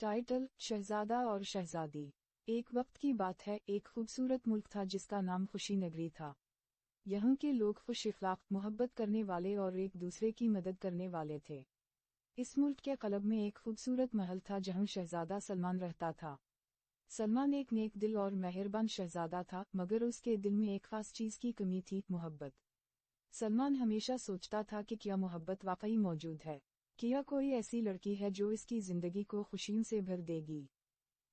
Title: शहजादा और शहजादी। एक वक्त की बात है, एक खूबसूरत मुल्क था जिसका नाम खुशी नगरी था। यहाँ के लोग खुश इखलाक, मोहब्बत करने वाले और एक दूसरे की मदद करने वाले थे। इस मुल्क के क़लब में एक खूबसूरत महल था जहाँ शहजादा सलमान रहता था। सलमान एक नेक दिल और मेहरबान शहजादा था, मगर उसके दिल में एक खास चीज़ की कमी थी, मोहब्बत। सलमान हमेशा सोचता था कि क्या मोहब्बत वाकई मौजूद है, क्या कोई ऐसी लड़की है जो इसकी जिंदगी को खुशियों से भर देगी।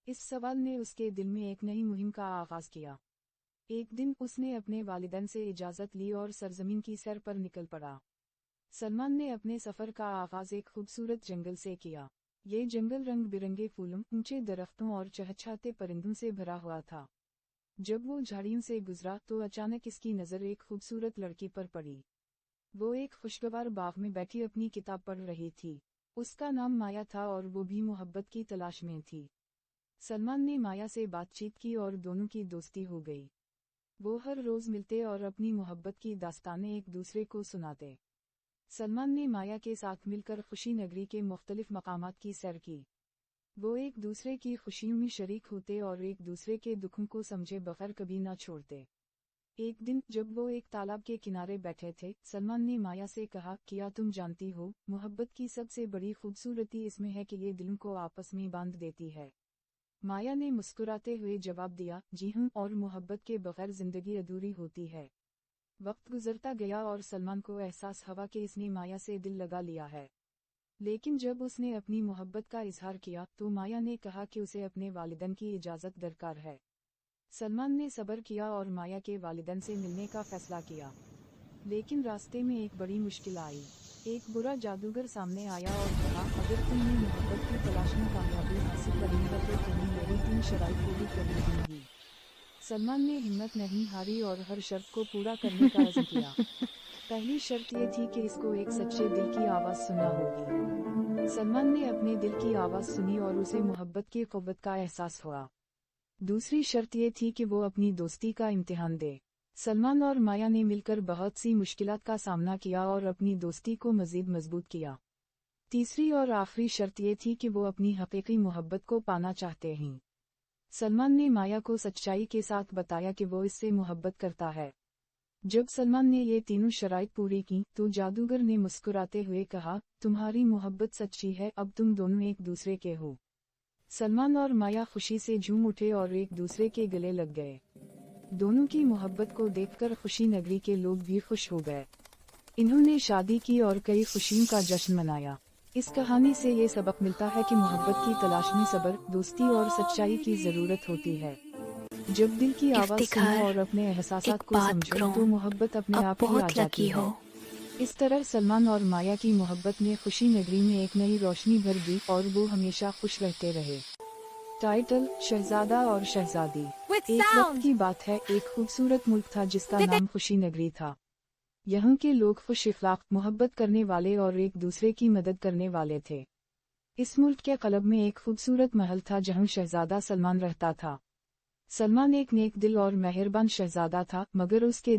इस सवाल ने उसके दिल में एक नई मुहिम का आगाज किया। एक दिन उसने अपने वालिदैन से इजाज़त ली और सरजमीन की सैर पर निकल पड़ा। सलमान ने अपने सफ़र का आगाज एक खूबसूरत जंगल से किया। ये जंगल रंग बिरंगे फूलों, ऊंचे दरख्तों और चहचहाते परिंदों से भरा हुआ था। जब वो झाड़ियों से गुजरा तो अचानक इसकी नज़र एक खूबसूरत लड़की पर पड़ी। वो एक खुशगवार बाग में बैठी अपनी किताब पढ़ रही थी। उसका नाम माया था और वो भी मोहब्बत की तलाश में थी। सलमान ने माया से बातचीत की और दोनों की दोस्ती हो गई। वो हर रोज मिलते और अपनी मोहब्बत की दास्तानें एक दूसरे को सुनाते। सलमान ने माया के साथ मिलकर खुशी नगरी के मुख्तलिफ मकामात की सैर की। वो एक दूसरे की खुशियों में शरीक होते और एक दूसरे के दुखों को समझे बगैर कभी न छोड़ते। एक दिन जब वो एक तालाब के किनारे बैठे थे, सलमान ने माया से कहा, क्या तुम जानती हो, मोहब्बत की सबसे बड़ी खूबसूरती इसमें है कि ये दिलों को आपस में बांध देती है। माया ने मुस्कुराते हुए जवाब दिया, जी हाँ, और मोहब्बत के बगैर जिंदगी अधूरी होती है। वक्त गुजरता गया और सलमान को एहसास हुआ कि इसने माया से दिल लगा लिया है। लेकिन जब उसने अपनी मोहब्बत का इजहार किया तो माया ने कहा कि उसे अपने वालिदैन की इजाज़त दरकार है। सलमान ने सब्र किया और माया के वालिदैन से मिलने का फैसला किया। लेकिन रास्ते में एक बड़ी मुश्किल आई। एक बुरा जादूगर सामने आया और कहा, अगर तुमने मोहब्बत की तलाश में कामयाबी हासिल करनी है तो तुम्हें मेरी 3 शर्तें पूरी करनी होंगी। सलमान ने हिम्मत नहीं हारी और हर शर्त को पूरा करने का अज़्म किया। पहली शर्त ये थी कि इसको एक सच्चे दिल की आवाज़ सुनना होगी। सलमान ने अपने दिल की आवाज़ सुनी और उसे मोहब्बत की क़ुव्वत का एहसास हुआ। दूसरी शर्त ये थी कि वो अपनी दोस्ती का इम्तिहान दे। सलमान और माया ने मिलकर बहुत सी मुश्किलात का सामना किया और अपनी दोस्ती को मज़ीद मजबूत किया। तीसरी और आखिरी शर्त ये थी कि वो अपनी हकीकी मोहब्बत को पाना चाहते हैं। सलमान ने माया को सच्चाई के साथ बताया कि वो इससे मोहब्बत करता है। जब सलमान ने ये तीनों शराइत पूरी की तो जादूगर ने मुस्कुराते हुए कहा, तुम्हारी मोहब्बत सच्ची है, अब तुम दोनों एक दूसरे के हो। सलमान और माया खुशी से झूम उठे और एक दूसरे के गले लग गए। दोनों की मोहब्बत को देखकर खुशी नगरी के लोग भी खुश हो गए। इन्होंने शादी की और कई खुशियों का जश्न मनाया। इस कहानी से ये सबक मिलता है कि मोहब्बत की तलाश में सब्र, दोस्ती और सच्चाई की जरूरत होती है। जब दिल की आवाज़ सुनो और अपने एहसासात एक को बात समझो करूं, तो मोहब्बत अपने आप आप ही आ बहुत जाती लकी है। हो। इस तरह सलमान और माया की मोहब्बत ने खुशी नगरी में एक नई रोशनी भर दी और वो हमेशा खुश रहते रहे। टाइटल: शहजादा और शहजादी। With एक वक्त sound. की बात है, एक खूबसूरत मुल्क था जिसका नाम खुशी नगरी था। यहाँ के लोग खुश इखलाक, मोहब्बत करने वाले और एक दूसरे की मदद करने वाले थे। इस मुल्क के क़लब में एक खूबसूरत महल था जहाँ शहजादा सलमान रहता था। सलमान एक नेक दिल और मेहरबान शहजादा था, मगर उसके